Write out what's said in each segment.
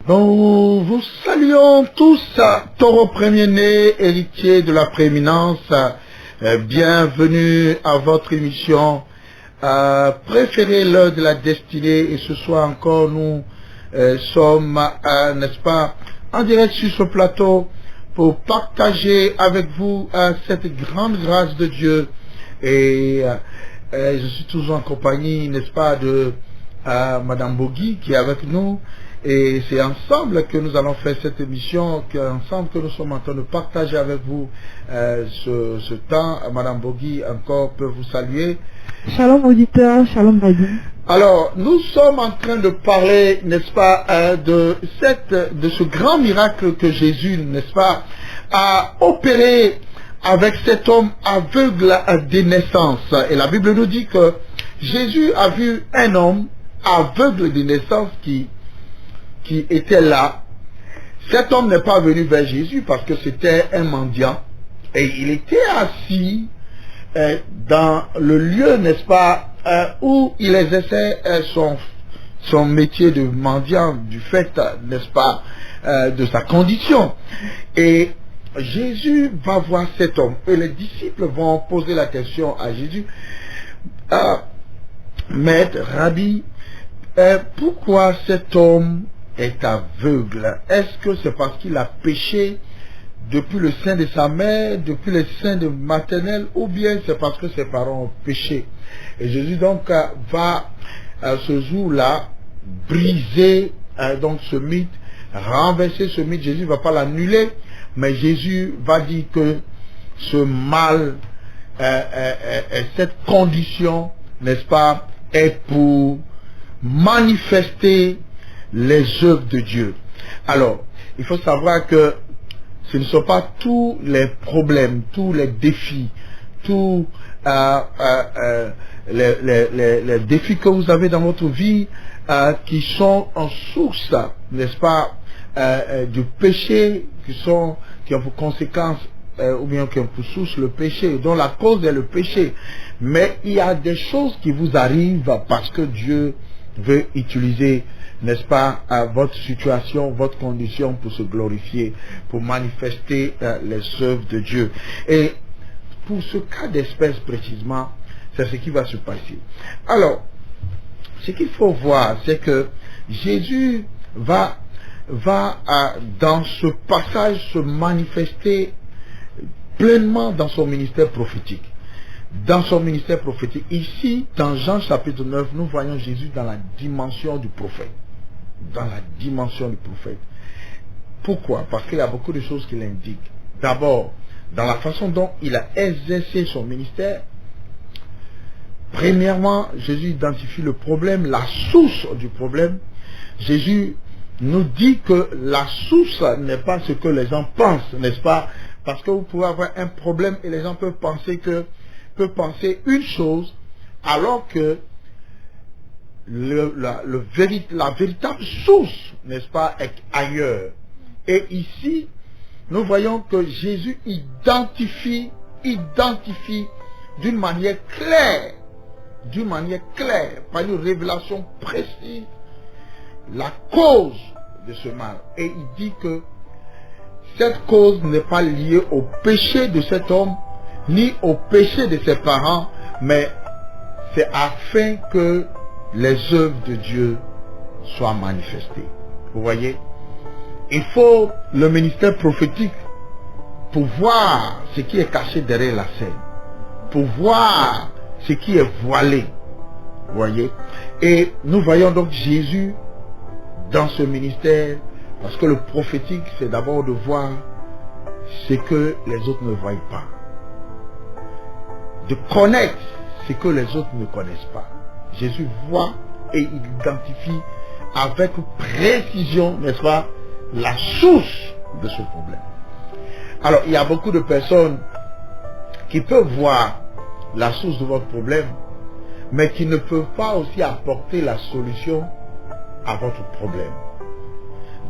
Nous vous saluons tous, taureau premier-né, héritier de la prééminence. Bienvenue à votre émission préférée, l'heure de la destinée. Et ce soir encore, nous sommes, n'est-ce pas, en direct sur ce plateau pour partager avec vous cette grande grâce de Dieu. Et je suis toujours en compagnie, n'est-ce pas, de Madame Bogi qui est avec nous. Et c'est ensemble que nous allons faire cette émission, ensemble que nous sommes en train de partager avec vous ce temps. Madame Bogi encore peut vous saluer. Shalom auditeur, shalom Badi. Alors, nous sommes en train de parler, n'est-ce pas, de ce grand miracle que Jésus, n'est-ce pas, a opéré avec cet homme aveugle des naissances. Et la Bible nous dit que Jésus a vu un homme aveugle des naissances qui était là. Cet homme n'est pas venu vers Jésus parce que c'était un mendiant. Et il était assis dans le lieu, n'est-ce pas, où il exerçait son métier de mendiant, du fait, n'est-ce pas, de sa condition. Et Jésus va voir cet homme. Et les disciples vont poser la question à Jésus. Maître, Rabbi, pourquoi cet homme est aveugle? Est-ce que c'est parce qu'il a péché depuis le sein de sa mère, depuis le sein de maternelle, ou bien c'est parce que ses parents ont péché? Et Jésus donc va ce jour-là briser donc ce mythe, renverser ce mythe. Jésus ne va pas l'annuler, mais Jésus va dire que ce mal, cette condition, n'est-ce pas, est pour manifester les œuvres de Dieu. Alors, il faut savoir que ce ne sont pas tous les problèmes, tous les défis, tous les défis que vous avez dans votre vie qui sont en source, n'est-ce pas, du péché, qui ont pour conséquence ou bien qui ont pour source le péché, dont la cause est le péché. Mais il y a des choses qui vous arrivent parce que Dieu veut utiliser, n'est-ce pas, votre situation, votre condition pour se glorifier, pour manifester les œuvres de Dieu. Et pour ce cas d'espèce précisément, c'est ce qui va se passer. Alors, ce qu'il faut voir, c'est que Jésus va dans ce passage se manifester pleinement dans son ministère prophétique. Dans son ministère prophétique. Ici, dans Jean chapitre 9, nous voyons Jésus dans la dimension du prophète. Dans la dimension du prophète. Pourquoi? Parce qu'il y a beaucoup de choses qu'il indique. D'abord, dans la façon dont il a exercé son ministère. Premièrement, Jésus identifie le problème, la source du problème. Jésus nous dit que la source n'est pas ce que les gens pensent, n'est-ce pas? Parce que vous pouvez avoir un problème et les gens peuvent penser une chose, alors que la véritable source, n'est-ce pas, est ailleurs. Et ici, nous voyons que Jésus identifie d'une manière claire, par une révélation précise, la cause de ce mal. Et il dit que cette cause n'est pas liée au péché de cet homme, ni au péché de ses parents, mais c'est afin que les œuvres de Dieu soient manifestées. Vous voyez? Il faut le ministère prophétique pour voir ce qui est caché derrière la scène, pour voir ce qui est voilé. Vous voyez? Et nous voyons donc Jésus dans ce ministère, parce que le prophétique, c'est d'abord de voir ce que les autres ne voient pas, de connaître ce que les autres ne connaissent pas. Jésus voit et il identifie avec précision, n'est-ce pas, la source de ce problème. Alors, il y a beaucoup de personnes qui peuvent voir la source de votre problème, mais qui ne peuvent pas aussi apporter la solution à votre problème.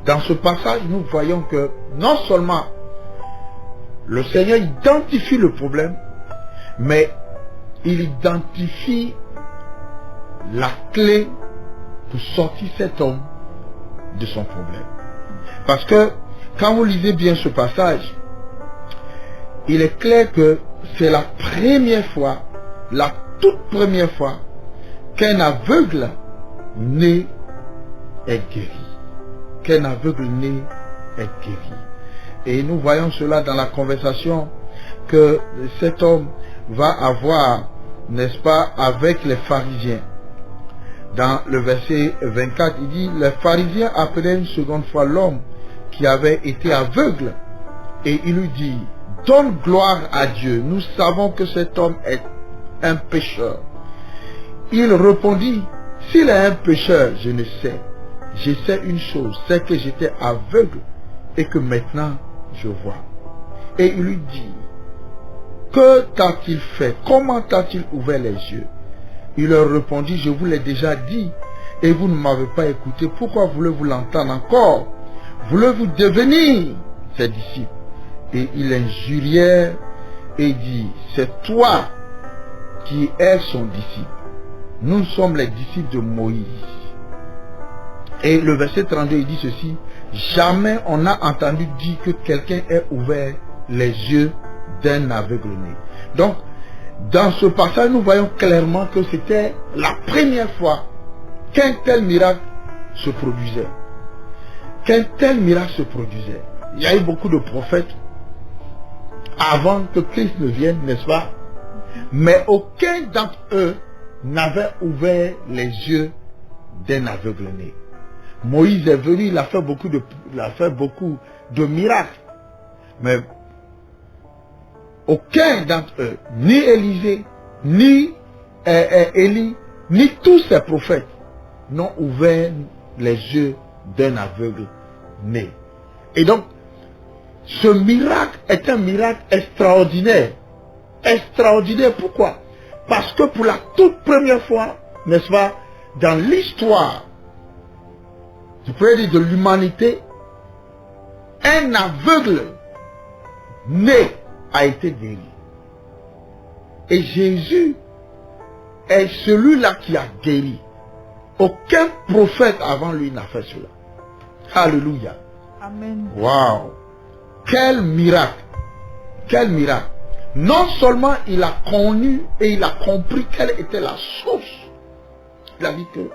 Dans ce passage, nous voyons que non seulement le Seigneur identifie le problème, mais il identifie la clé pour sortir cet homme de son problème. Parce que quand vous lisez bien ce passage, il est clair que c'est la première fois, la toute première fois, qu'un aveugle né est guéri. Qu'un aveugle né est guéri. Et nous voyons cela dans la conversation que cet homme va avoir, n'est-ce pas, avec les pharisiens. Dans le verset 24, il dit, les pharisiens appelaient une seconde fois l'homme qui avait été aveugle et il lui dit, donne gloire à Dieu, nous savons que cet homme est un pécheur. Il répondit, s'il est un pécheur, je ne sais. Je sais une chose, c'est que j'étais aveugle et que maintenant je vois. Et il lui dit, que t'a-t-il fait? Comment t'a-t-il ouvert les yeux? Il leur répondit, je vous l'ai déjà dit et vous ne m'avez pas écouté. Pourquoi voulez-vous l'entendre encore? Voulez-vous devenir ses disciples? Et il injuriait et dit, c'est toi qui es son disciple. Nous sommes les disciples de Moïse. Et le verset 32, il dit ceci, jamais on n'a entendu dire que quelqu'un ait ouvert les yeux d'un aveugle-né. Donc, dans ce passage, nous voyons clairement que c'était la première fois qu'un tel miracle se produisait. Qu'un tel miracle se produisait. Il y a eu beaucoup de prophètes avant que Christ ne vienne, n'est-ce pas? Mais aucun d'entre eux n'avait ouvert les yeux d'un aveugle-né. Moïse est venu, il a fait beaucoup de miracles. Mais aucun d'entre eux, ni Élisée, ni Élie, ni tous ces prophètes, n'ont ouvert les yeux d'un aveugle-né. Et donc, ce miracle est un miracle extraordinaire. Extraordinaire, pourquoi? Parce que pour la toute première fois, n'est-ce pas, dans l'histoire, je pourrais dire de l'humanité, un aveugle né a été guéri. Et Jésus est celui-là qui a guéri. Aucun prophète avant lui n'a fait cela. Alléluia. Amen. Waouh. Quel miracle. Quel miracle. Non seulement il a connu et il a compris quelle était la source. Il a dit que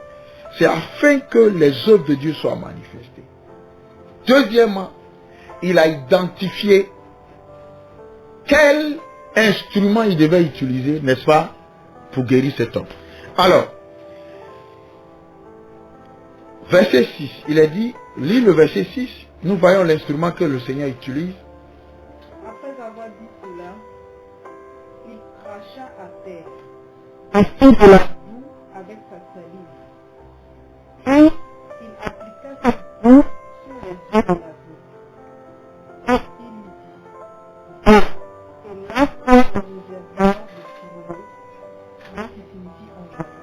c'est afin que les œuvres de Dieu soient manifestées. Deuxièmement, il a identifié quel instrument il devait utiliser, n'est-ce pas, pour guérir cet homme. Alors, verset 6, il a dit, lis le verset 6, nous voyons l'instrument que le Seigneur utilise. Après avoir dit cela, il cracha à terre, afin de la boue avec sa salive. Puis il appliqua sa boue sur les yeux de la boue. Et il lui dit, va, et lave-toi dans le réservoir de Siloé, qui signifie envoyé.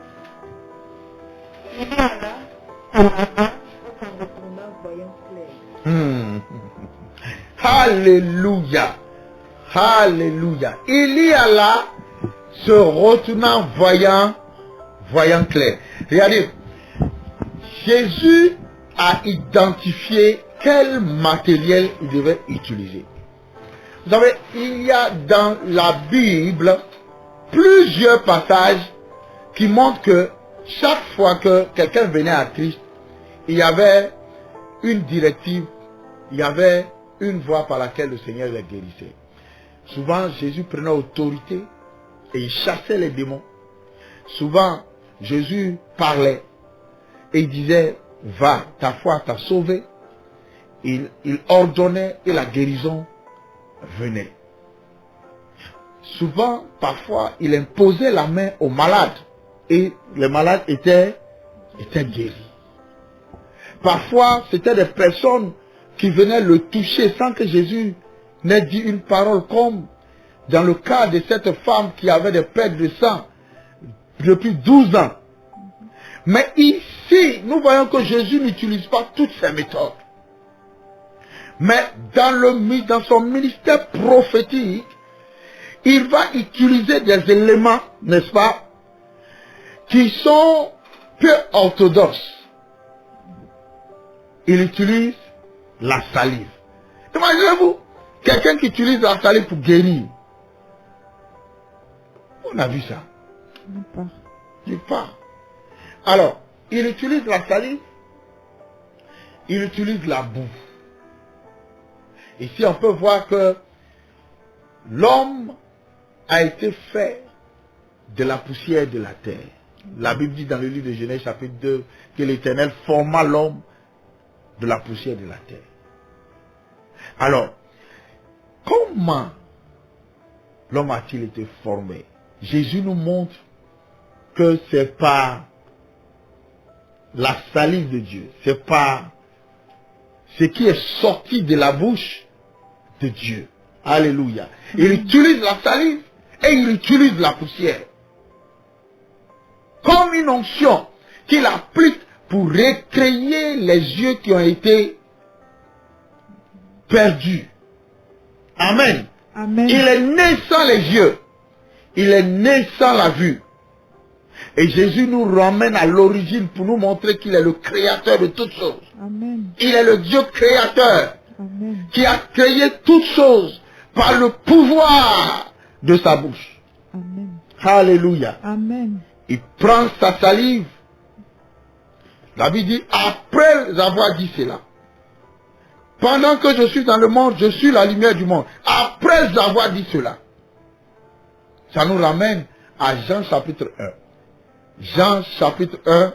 Il y alla, se lava, et s'en retourna voyant clair. Alléluia. Alléluia. Il y alla, se retournant voyant clair. Regardez, Jésus a identifié quel matériel il devait utiliser. Vous savez, il y a dans la Bible plusieurs passages qui montrent que chaque fois que quelqu'un venait à Christ, il y avait une directive, il y avait une voie par laquelle le Seigneur les guérissait. Souvent, Jésus prenait autorité et il chassait les démons. Souvent, Jésus parlait et il disait, va, ta foi t'a sauvé. Il ordonnait et la guérison venait. Souvent, parfois, il imposait la main aux malades et les malades étaient guéris. Parfois, c'était des personnes qui venaient le toucher sans que Jésus n'ait dit une parole, comme dans le cas de cette femme qui avait des pertes de sang depuis 12 ans. Mais ici, nous voyons que Jésus n'utilise pas toutes ces méthodes. Mais dans son ministère prophétique, il va utiliser des éléments, n'est-ce pas, qui sont peu orthodoxes. il utilise la salive. Imaginez-vous, quelqu'un qui utilise la salive pour guérir. On a vu ça. Nulle part. Alors, il utilise la salive, il utilise la boue. Ici, on peut voir que l'homme a été fait de la poussière de la terre. La Bible dit dans le livre de Genèse chapitre 2 que l'Éternel forma l'homme de la poussière de la terre. Alors, comment l'homme a-t-il été formé? Jésus nous montre que c'est par la salive de Dieu, c'est par ce qui est sorti de la bouche de Dieu. Alléluia. Il utilise la salive et il utilise la poussière comme une onction qu'il applique pour recréer les yeux qui ont été perdus. Amen. Amen. Il est né sans les yeux. Il est né sans la vue. Et Jésus nous ramène à l'origine pour nous montrer qu'il est le créateur de toutes choses. Amen. Il est le Dieu créateur Amen. qui a créé toutes choses par le pouvoir de sa bouche. Amen. Alléluia. Amen. Il prend sa salive. La Bible dit, après avoir dit cela, pendant que je suis dans le monde, je suis la lumière du monde. Après avoir dit cela, ça nous ramène à Jean chapitre 1. Jean chapitre 1.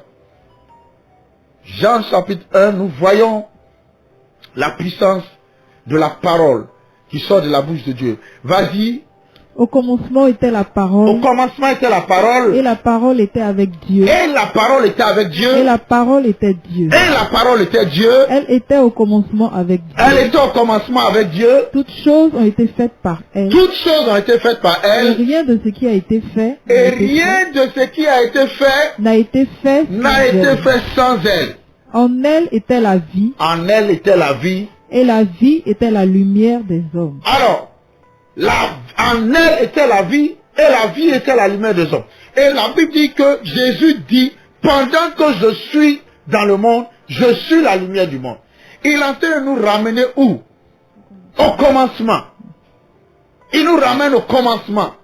Jean chapitre 1, nous voyons la puissance de la parole qui sort de la bouche de Dieu. Vas-y. Au commencement était la parole. Au commencement était la parole. Et la parole était avec Dieu. Et la parole était avec Dieu. Et la parole était Dieu. Et la parole était Dieu. Elle était au commencement avec Dieu. Elle était au commencement avec Dieu. Toutes choses ont été faites par elle. Toutes choses ont été faites par Et elle. rien de ce qui a été fait Et rien de ce qui a été fait n'a été fait n'a sans été elle. fait sans elle. En elle était la vie. En elle était la vie. Et la vie était la lumière des hommes. Alors, en elle était la vie, et la vie était la lumière des hommes. Et la Bible dit que Jésus dit, pendant que je suis dans le monde, je suis la lumière du monde. Il est en train de nous ramener où? Au commencement. Il nous ramène au commencement.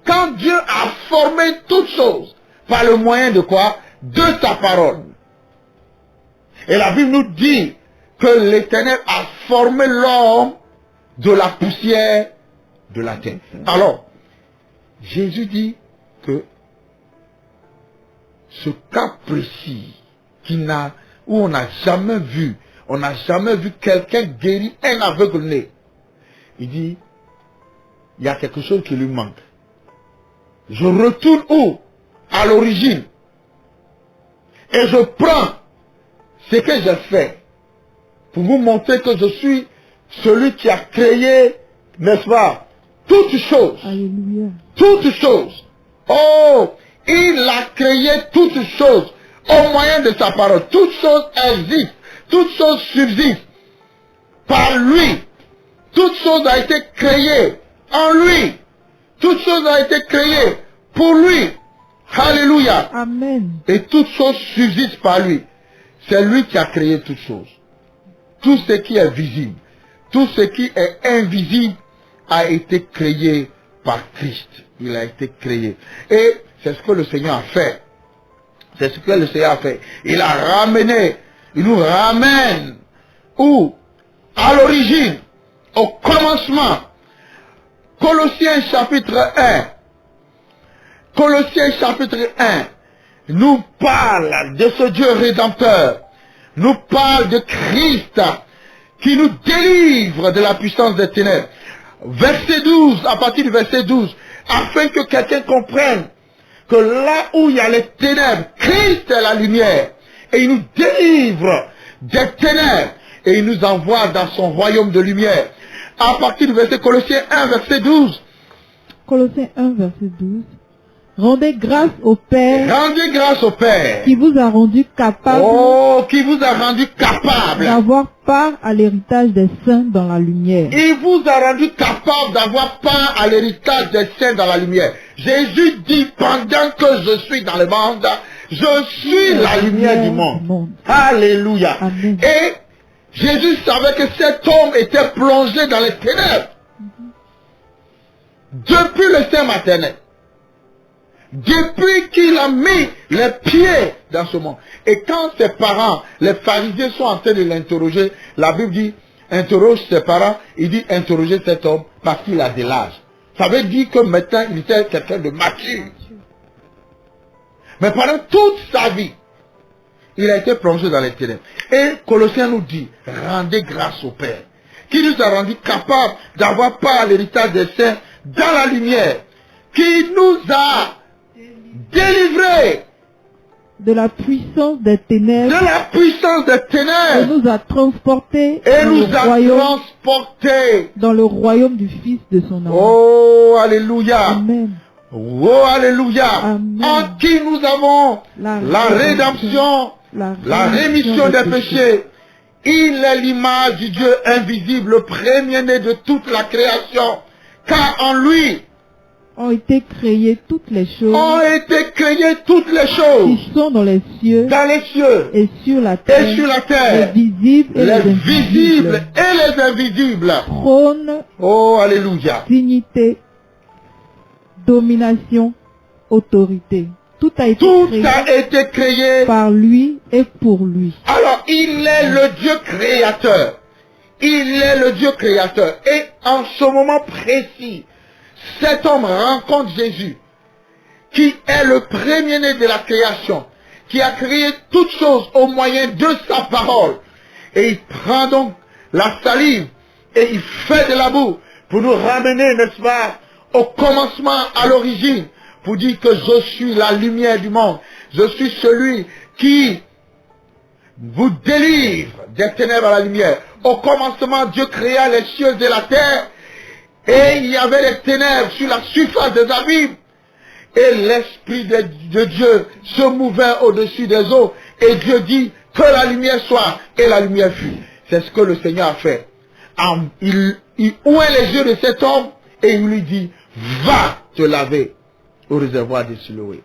Quand Dieu a formé toutes choses, par le moyen de quoi? De sa parole. Et la Bible nous dit que l'Éternel a formé l'homme de la poussière de la terre. Alors, Jésus dit que ce cas précis où on n'a jamais vu quelqu'un guérir un aveugle-né. Il dit, il y a quelque chose qui lui manque. Je retourne où? À l'origine. Et je prends ce que j'ai fait pour vous montrer que je suis celui qui a créé, n'est-ce pas, toutes choses. Alléluia. Toutes choses. Oh, il a créé toutes choses au moyen de sa parole. Toutes choses existent. Toutes choses subsistent par lui. Toutes choses ont été créées en lui. Toutes choses ont été créées pour lui. Alléluia. Amen. Et toutes choses subsistent par lui. C'est lui qui a créé toutes choses. Tout ce qui est visible, tout ce qui est invisible a été créé par Christ. Il a été créé. Et c'est ce que le Seigneur a fait. C'est ce que le Seigneur a fait. Il a ramené, il nous ramène où? À l'origine, au commencement. Colossiens chapitre 1. Colossiens chapitre 1 nous parle de ce Dieu rédempteur. Nous parle de Christ qui nous délivre de la puissance des ténèbres. Verset 12, à partir du verset 12, afin que quelqu'un comprenne que là où il y a les ténèbres, Christ est la lumière. Et il nous délivre des ténèbres et il nous envoie dans son royaume de lumière. À partir du verset Colossiens 1, verset 12. Colossiens 1, verset 12. Rendez grâce au Père. Rendez grâce au Père. Qui vous a rendu capable. Oh, qui vous a rendu capable. D'avoir part à l'héritage des saints dans la lumière. Il vous a rendu capable d'avoir part à l'héritage des saints dans la lumière. Jésus dit, pendant que je suis dans le monde, je suis la lumière du monde. Alléluia. Amen. Et Jésus savait que cet homme était plongé dans les ténèbres. Depuis le sein maternel. Depuis qu'il a mis les pieds dans ce monde. Et quand ses parents, les pharisiens, sont en train de l'interroger, la Bible dit, interroge ses parents, il dit interroger cet homme parce qu'il a de l'âge. Ça veut dire que maintenant il était quelqu'un de mature. Mais pendant toute sa vie, il a été plongé dans les ténèbres. Et Colossiens nous dit, rendez grâce au Père, qui nous a rendu capables d'avoir part à l'héritage des saints dans la lumière, qui nous a délivrés de la puissance des ténèbres, de la puissance des et ténèbres, nous a transportés et dans, nous le a royaume, transportés. dans le royaume du Fils de son amour. Oh, alléluia. Amen. Oh, alléluia. Amen. En qui nous avons La rédemption, la rémission des péchés. Il est l'image du Dieu invisible, le premier-né de toute la création. Car en lui ont été créées toutes les choses qui sont dans les cieux et sur la terre, les visibles et les visibles et les invisibles. Trône, oh, alléluia. Dignité, domination, autorité. Tout a été créé par lui et pour lui. Alors, il est le Dieu créateur. Il est le Dieu créateur. Et en ce moment précis, cet homme rencontre Jésus, qui est le premier-né de la création, qui a créé toutes choses au moyen de sa parole. Et il prend donc la salive et il fait de la boue pour nous ramener, n'est-ce pas, au commencement, à l'origine, pour dire que je suis la lumière du monde. Je suis celui qui vous délivre des ténèbres à la lumière. Au commencement, Dieu créa les cieux et la terre. Et il y avait les ténèbres sur la surface des abîmes. Et l'Esprit de Dieu se mouvait au-dessus des eaux. Et Dieu dit que la lumière soit. Et la lumière fut. C'est ce que le Seigneur a fait. Il ouait les yeux de cet homme et il lui dit, va te laver au réservoir de Siloé.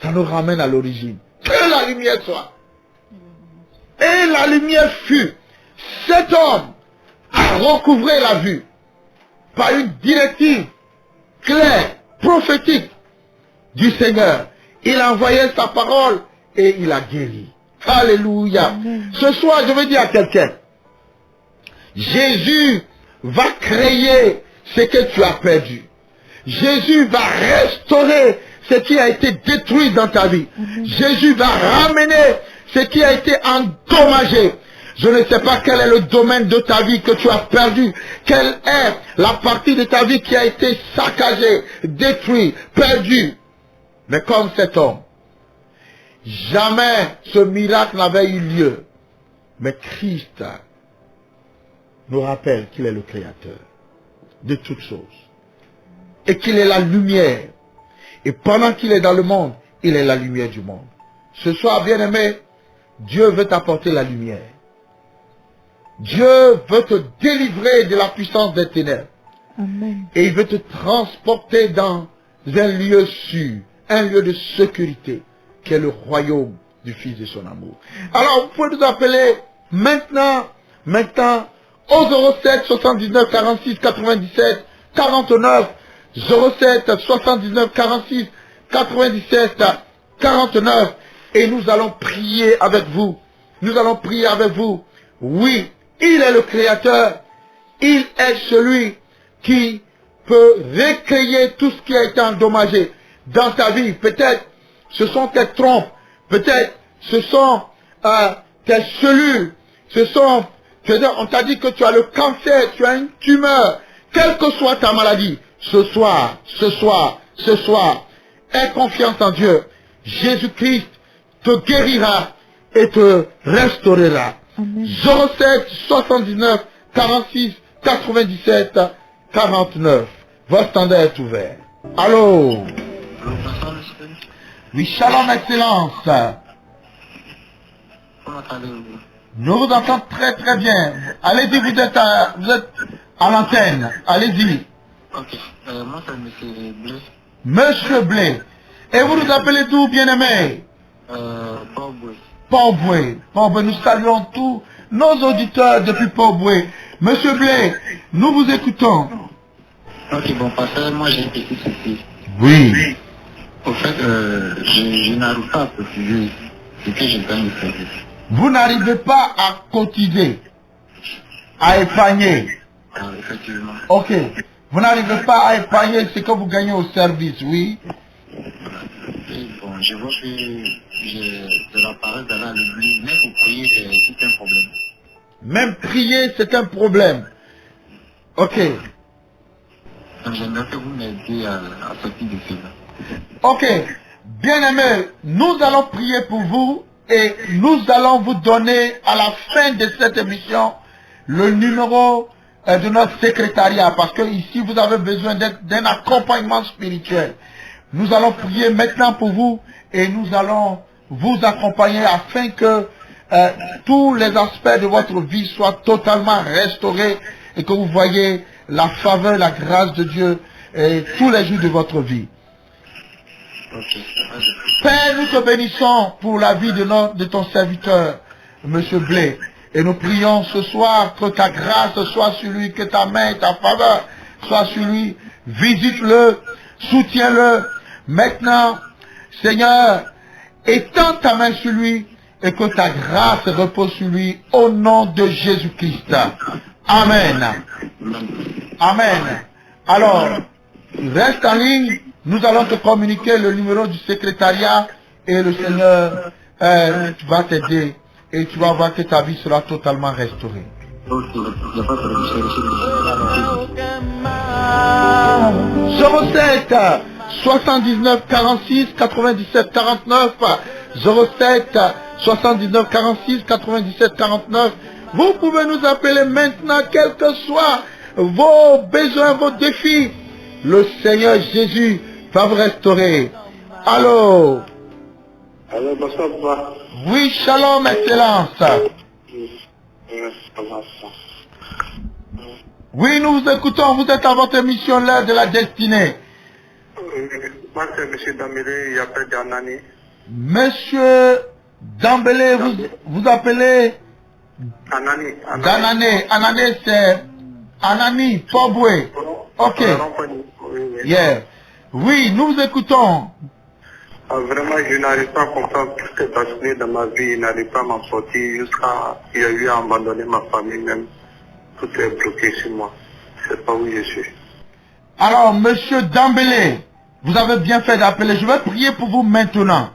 Ça nous ramène à l'origine. Que la lumière soit. Et la lumière fut. Cet homme a recouvré la vue par une directive claire, prophétique du Seigneur. Il a envoyé sa parole et il a guéri. Alléluia. Amen. Ce soir, je veux dire à quelqu'un, Jésus va créer ce que tu as perdu. Jésus va restaurer ce qui a été détruit dans ta vie. Amen. Jésus va ramener ce qui a été endommagé. Je ne sais pas quel est le domaine de ta vie que tu as perdu. Quelle est la partie de ta vie qui a été saccagée, détruite, perdue. Mais comme cet homme, jamais ce miracle n'avait eu lieu. Mais Christ nous rappelle qu'il est le Créateur de toutes choses. Et qu'il est la lumière. Et pendant qu'il est dans le monde, il est la lumière du monde. Ce soir, bien-aimé, Dieu veut t'apporter la lumière. Dieu veut te délivrer de la puissance des ténèbres. Amen. Et il veut te transporter dans un lieu sûr, un lieu de sécurité, qui est le royaume du Fils de son amour. Alors, vous pouvez nous appeler maintenant, au 07 79 46 97 49, 07 79 46 97 49, et nous allons prier avec vous. Nous allons prier avec vous. Oui, il est le Créateur. Il est celui qui peut recréer tout ce qui a été endommagé dans ta vie. Peut-être ce sont tes trompes. Peut-être ce sont tes cellules. On t'a dit que tu as le cancer, tu as une tumeur. Quelle que soit ta maladie, ce soir, aie confiance en Dieu. Jésus-Christ te guérira et te restaurera. Amen. 07 79 46 97 49. Votre standard est ouvert. Allô? Oui, shalom, excellence. Comment allez-vous? Nous vous entendons très très bien. Allez-y, vous êtes à l'antenne. Allez-y. Ok. Moi, c'est M. Blé. Monsieur Blé. Et vous nous appelez d'où, bien-aimé? Port-Boué. Port-Boué, nous saluons tous nos auditeurs depuis Port-Boué. Monsieur Blé, nous vous écoutons. Ok, bon, pasteur, moi j'ai une petite souci. Oui. Au fait, je n'arrive pas à préciser ce que je gagne de service. Vous n'arrivez pas à cotiser, à épargner. Effectivement. Ok. Vous n'arrivez pas à épargner ce que vous gagnez au service, oui. Et bon, je vois que j'ai de la parole dans l'église, mais pour prier, c'est un problème. Même prier, c'est un problème. Ok. Donc j'aimerais que vous m'aidiez à sortir de cela. Ok. Bien-aimés, nous allons prier pour vous et nous allons vous donner à la fin de cette émission le numéro de notre secrétariat parce que ici vous avez besoin d'un accompagnement spirituel. Nous allons prier maintenant pour vous et nous allons vous accompagner afin que tous les aspects de votre vie soient totalement restaurés et que vous voyez la faveur, la grâce de Dieu tous les jours de votre vie. Okay. Père, nous te bénissons pour la vie de ton serviteur, Monsieur Blé. Et nous prions ce soir que ta grâce soit sur lui, que ta main et ta faveur soient sur lui. Visite-le, soutiens-le. Maintenant, Seigneur, étends ta main sur lui et que ta grâce repose sur lui au nom de Jésus-Christ. Amen. Amen. Alors, reste en ligne. Nous allons te communiquer le numéro du secrétariat et le Seigneur va t'aider et tu vas voir que ta vie sera totalement restaurée. 07 79 46 97 49 07 79 46 97 49. Vous pouvez nous appeler maintenant, quels que soient vos besoins, vos défis. Le Seigneur Jésus va vous restaurer. Allô? Allô, bonsoir, papa. Oui, shalom, excellence. Oui, nous vous écoutons. Vous êtes à votre émission, l'heure de la destinée. Moi, c'est M. Dambélé, il appelle Danani. Monsieur Dambélé, vous appelez Anani. Danane. Anani, c'est Anani, Port-Boué. Ok. Yeah. Oui, nous vous écoutons. Vraiment, je n'arrive pas à comprendre tout ce qui est passé dans ma vie. Je n'arrive pas à m'en sortir jusqu'à... Il y a eu à abandonner ma famille même. Tout est bloqué sur moi. Je ne sais pas où je suis. Alors, monsieur Dambélé, vous avez bien fait d'appeler. Je vais prier pour vous maintenant.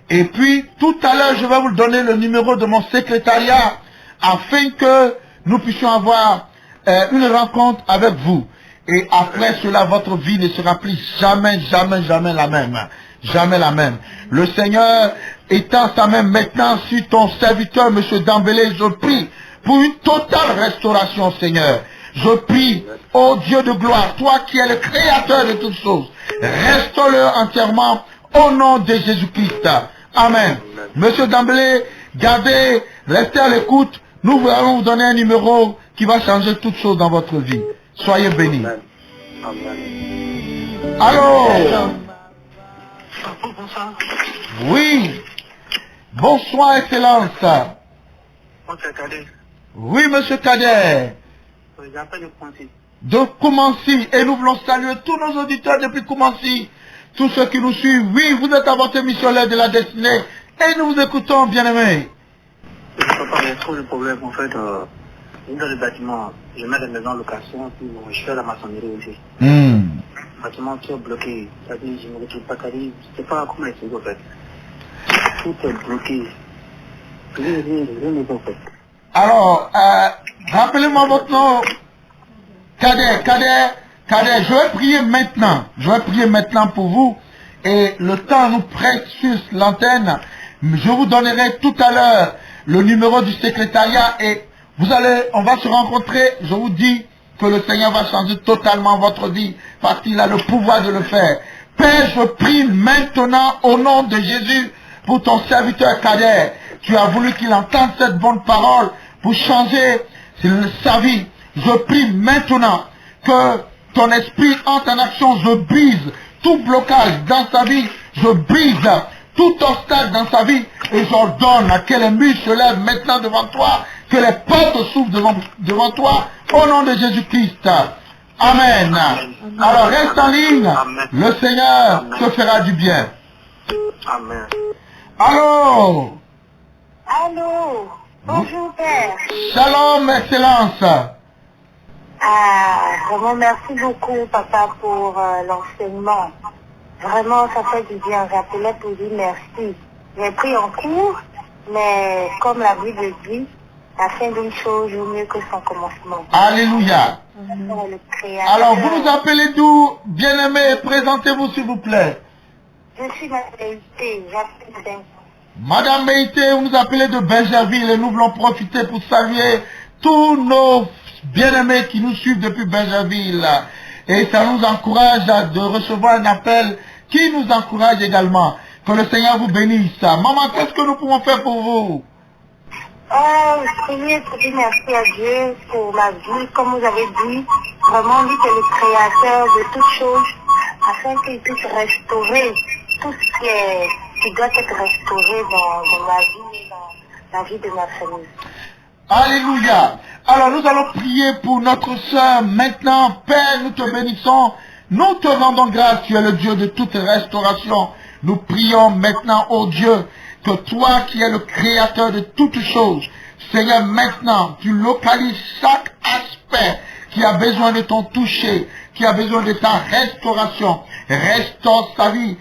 Et puis, tout à l'heure, je vais vous donner le numéro de mon secrétariat afin que nous puissions avoir une rencontre avec vous. Et après cela, votre vie ne sera plus jamais la même. Jamais la même. Le Seigneur étend sa main maintenant sur ton serviteur, M. Dambélé. Je prie pour une totale restauration, Seigneur. Je prie, ô Dieu de gloire, toi qui es le créateur de toutes choses, restaure-le entièrement au nom de Jésus-Christ. Amen. Monsieur Dambélé, gardez, restez à l'écoute. Nous allons vous donner un numéro qui va changer toutes choses dans votre vie. Soyez bénis. Allô? Oui. Bonsoir, excellence. Oui, monsieur Cadet. De Koumansi. Et nous voulons saluer tous nos auditeurs depuis Koumansi. Tous ceux qui nous suivent. Oui, vous êtes à votre émission l'heure de la destinée. Et nous vous écoutons, bien-aimés. Papa, il y a trop de problèmes. En fait, dans le bâtiment, je mets des maisons en location, puis bon, je fais la maçonnerie aussi. Le bâtiment tout est bloqué. C'est-à-dire, je ne me retrouve pas carré. Je ne sais pas comment expliquer, en fait. Tout est bloqué. Rien n'est bon, en fait. Alors, rappelez-moi votre nom. Cadet, je vais prier maintenant. Je vais prier maintenant pour vous. Et le temps nous presse sur l'antenne. Je vous donnerai tout à l'heure le numéro du secrétariat et on va se rencontrer. Je vous dis que le Seigneur va changer totalement votre vie parce qu'il a le pouvoir de le faire. Père, je prie maintenant au nom de Jésus pour ton serviteur Cadet. Tu as voulu qu'il entende cette bonne parole pour changer sa vie. Je prie maintenant que ton esprit entre en action. Je brise tout blocage dans sa vie. Je brise tout obstacle dans sa vie. Et j'ordonne que les murs se lèvent maintenant devant toi, que les portes s'ouvrent devant toi, au nom de Jésus-Christ. Amen. Alors reste en ligne. Amen. Le Seigneur te fera du bien. Amen. Allô? Allô, bonjour Père. Shalom, Excellence. Vraiment merci beaucoup Papa pour l'enseignement. Vraiment ça fait du bien, j'appelais pour dire merci. J'ai pris en cours, mais comme la Bible dit, la fin d'une chose vaut mieux que son commencement. Alléluia. Le Créateur. Alors vous nous appelez d'où, bien-aimés? Présentez-vous s'il vous plaît. Je suis Mathilde, j'appelle Ben. Madame Meïté, vous nous appelez de Benjerville et nous voulons profiter pour saluer tous nos bien-aimés qui nous suivent depuis Benjerville. Et ça nous encourage de recevoir un appel qui nous encourage également. Que le Seigneur vous bénisse. Maman, qu'est-ce que nous pouvons faire pour vous? Priez pour dire merci à Dieu pour la vie, comme vous avez dit. Vraiment, lui, c'est le créateur de toutes choses, afin qu'il puisse restaurer tout ce qui doit être restauré dans ma vie, dans la vie de ma famille. Alléluia. Alors nous allons prier pour notre sœur maintenant. Père, nous te bénissons. Nous te rendons grâce. Tu es le Dieu de toute restauration. Nous prions maintenant, ô Dieu, que toi qui es le créateur de toutes choses, Seigneur, maintenant, tu localises chaque aspect qui a besoin de ton toucher, qui a besoin de ta restauration. Restaure sa vie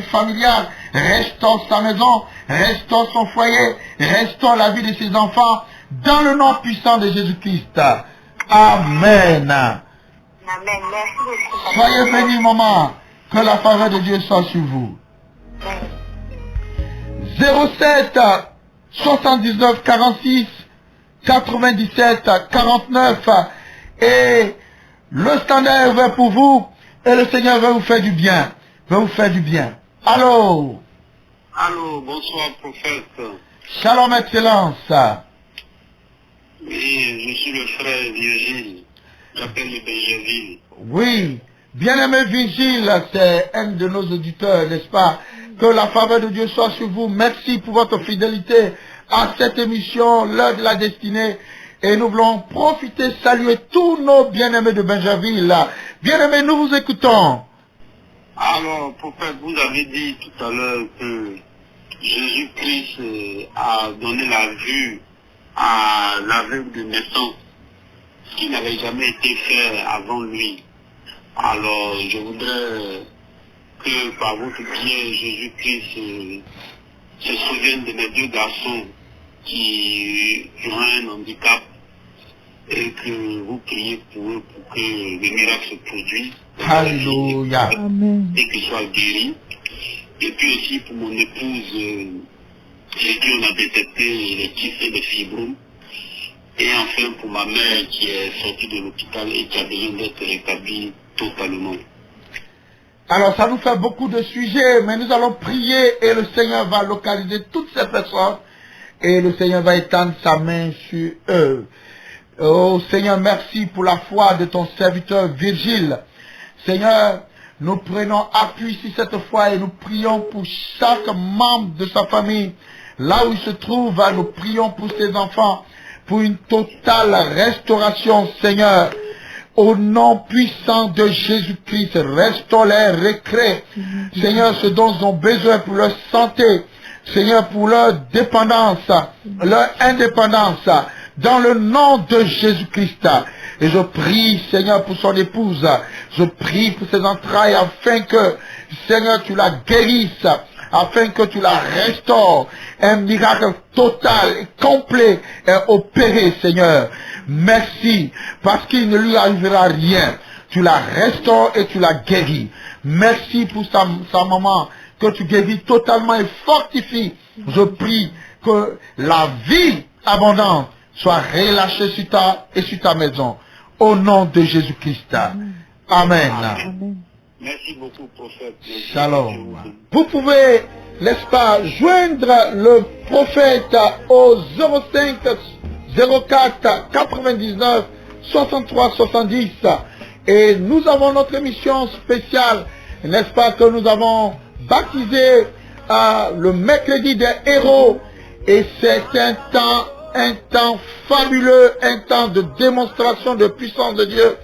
familiale, restaure sa maison, restaure son foyer, restaure la vie de ses enfants, dans le nom puissant de Jésus-Christ. Amen. Amen. Merci beaucoup. Soyez bénis, maman. Que la faveur de Dieu soit sur vous. 07 79 46 97 49 et le standard est ouvert pour vous et le Seigneur va vous faire du bien. Allô? Allô, bonsoir prophète. Shalom, Excellence. Oui, je suis le frère Virgile. J'appelle le Benjerville. Oui, bien-aimé Vigile, c'est un de nos auditeurs, n'est-ce pas? Que la faveur de Dieu soit sur vous. Merci pour votre fidélité à cette émission, l'heure de la destinée. Et nous voulons profiter, saluer tous nos bien-aimés de Benjerville. Bien-aimés, nous vous écoutons. Alors, prophète, vous avez dit tout à l'heure que Jésus-Christ a donné la vue à l'aveugle de naissance, ce qui n'avait jamais été fait avant lui. Alors, je voudrais que par votre biais, Jésus-Christ se souvienne de mes deux garçons qui ont un handicap et que vous priez pour eux pour que le miracle se produise. Alléluia. Et qu'ils soient guéris. Et puis aussi pour mon épouse, chez qui on a détecté les kyphes et les fibromes. Et enfin pour ma mère qui est sortie de l'hôpital et qui a besoin d'être rétablie totalement. Alors ça nous fait beaucoup de sujets, mais nous allons prier et le Seigneur va localiser toutes ces personnes et le Seigneur va étendre sa main sur eux. Oh Seigneur, merci pour la foi de ton serviteur Virgile. Seigneur, nous prenons appui sur cette foi et nous prions pour chaque membre de sa famille. Là où il se trouve, nous prions pour ses enfants, pour une totale restauration, Seigneur. Au nom puissant de Jésus-Christ, restaure-les, recrée. Seigneur, ce dont ils ont besoin pour leur santé. Seigneur, pour leur dépendance, leur indépendance. Dans le nom de Jésus-Christ. Et je prie, Seigneur, pour son épouse. Je prie pour ses entrailles afin que, Seigneur, tu la guérisses. Afin que tu la restaures. Un miracle total et complet est opéré, Seigneur. Merci, parce qu'il ne lui arrivera rien. Tu la restaures et tu la guéris. Merci pour sa maman, que tu guéris totalement et fortifies. Je prie que la vie abondante soit relâchée sur ta maison. Au nom de Jésus-Christ. Amen. Merci beaucoup, prophète. Shalom. Vous pouvez, n'est-ce pas, joindre le prophète au 05 04 99 63 70. Et nous avons notre émission spéciale, n'est-ce pas, que nous avons baptisée le mercredi des héros. Et c'est un temps fabuleux, un temps de démonstration de puissance de Dieu,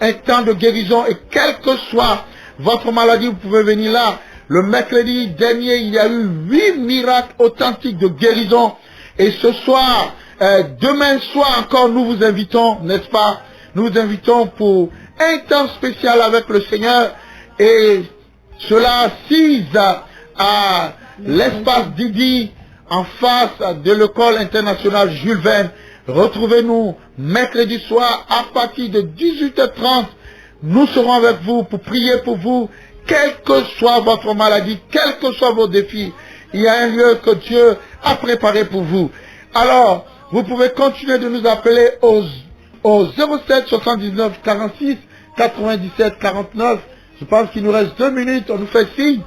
un temps de guérison. Et quelle que soit votre maladie, vous pouvez venir là. Le mercredi dernier, il y a eu 8 miracles authentiques de guérison. Et ce soir, demain soir encore, nous vous invitons, n'est-ce pas? Nous vous invitons pour un temps spécial avec le Seigneur. Et cela assise à l'espace Didi, en face de l'école internationale Jules Verne. Retrouvez-nous mercredi soir à partir de 18h30. Nous serons avec vous pour prier pour vous, quelle que soit votre maladie, quels que soient vos défis. Il y a un lieu que Dieu a préparé pour vous. Alors, vous pouvez continuer de nous appeler au 07 79 46 97 49. Je pense qu'il nous reste 2 minutes, on nous fait signe.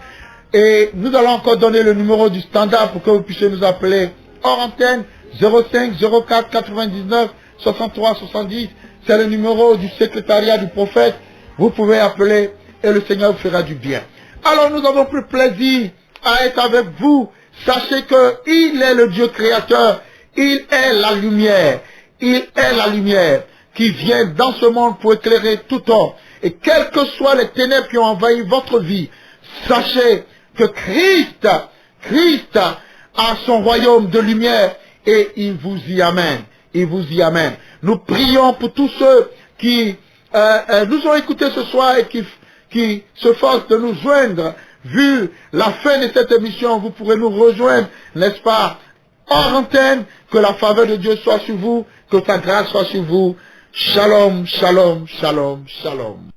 Et nous allons encore donner le numéro du standard pour que vous puissiez nous appeler hors antenne. 05 04 99 63 70. C'est le numéro du secrétariat du prophète. Vous pouvez appeler et le Seigneur vous fera du bien. Alors nous avons pris plaisir à être avec vous. Sachez qu'il est le Dieu créateur. Il est la lumière. Il est la lumière qui vient dans ce monde pour éclairer tout homme. Et quelles que soient les ténèbres qui ont envahi votre vie, sachez que Christ a son royaume de lumière et il vous y amène. Il vous y amène. Nous prions pour tous ceux qui nous ont écoutés ce soir et qui se forcent de nous joindre. Vu la fin de cette émission, vous pourrez nous rejoindre, n'est-ce pas, hors antenne. Que la faveur de Dieu soit sur vous, que sa grâce soit sur vous. Shalom, shalom, shalom, shalom.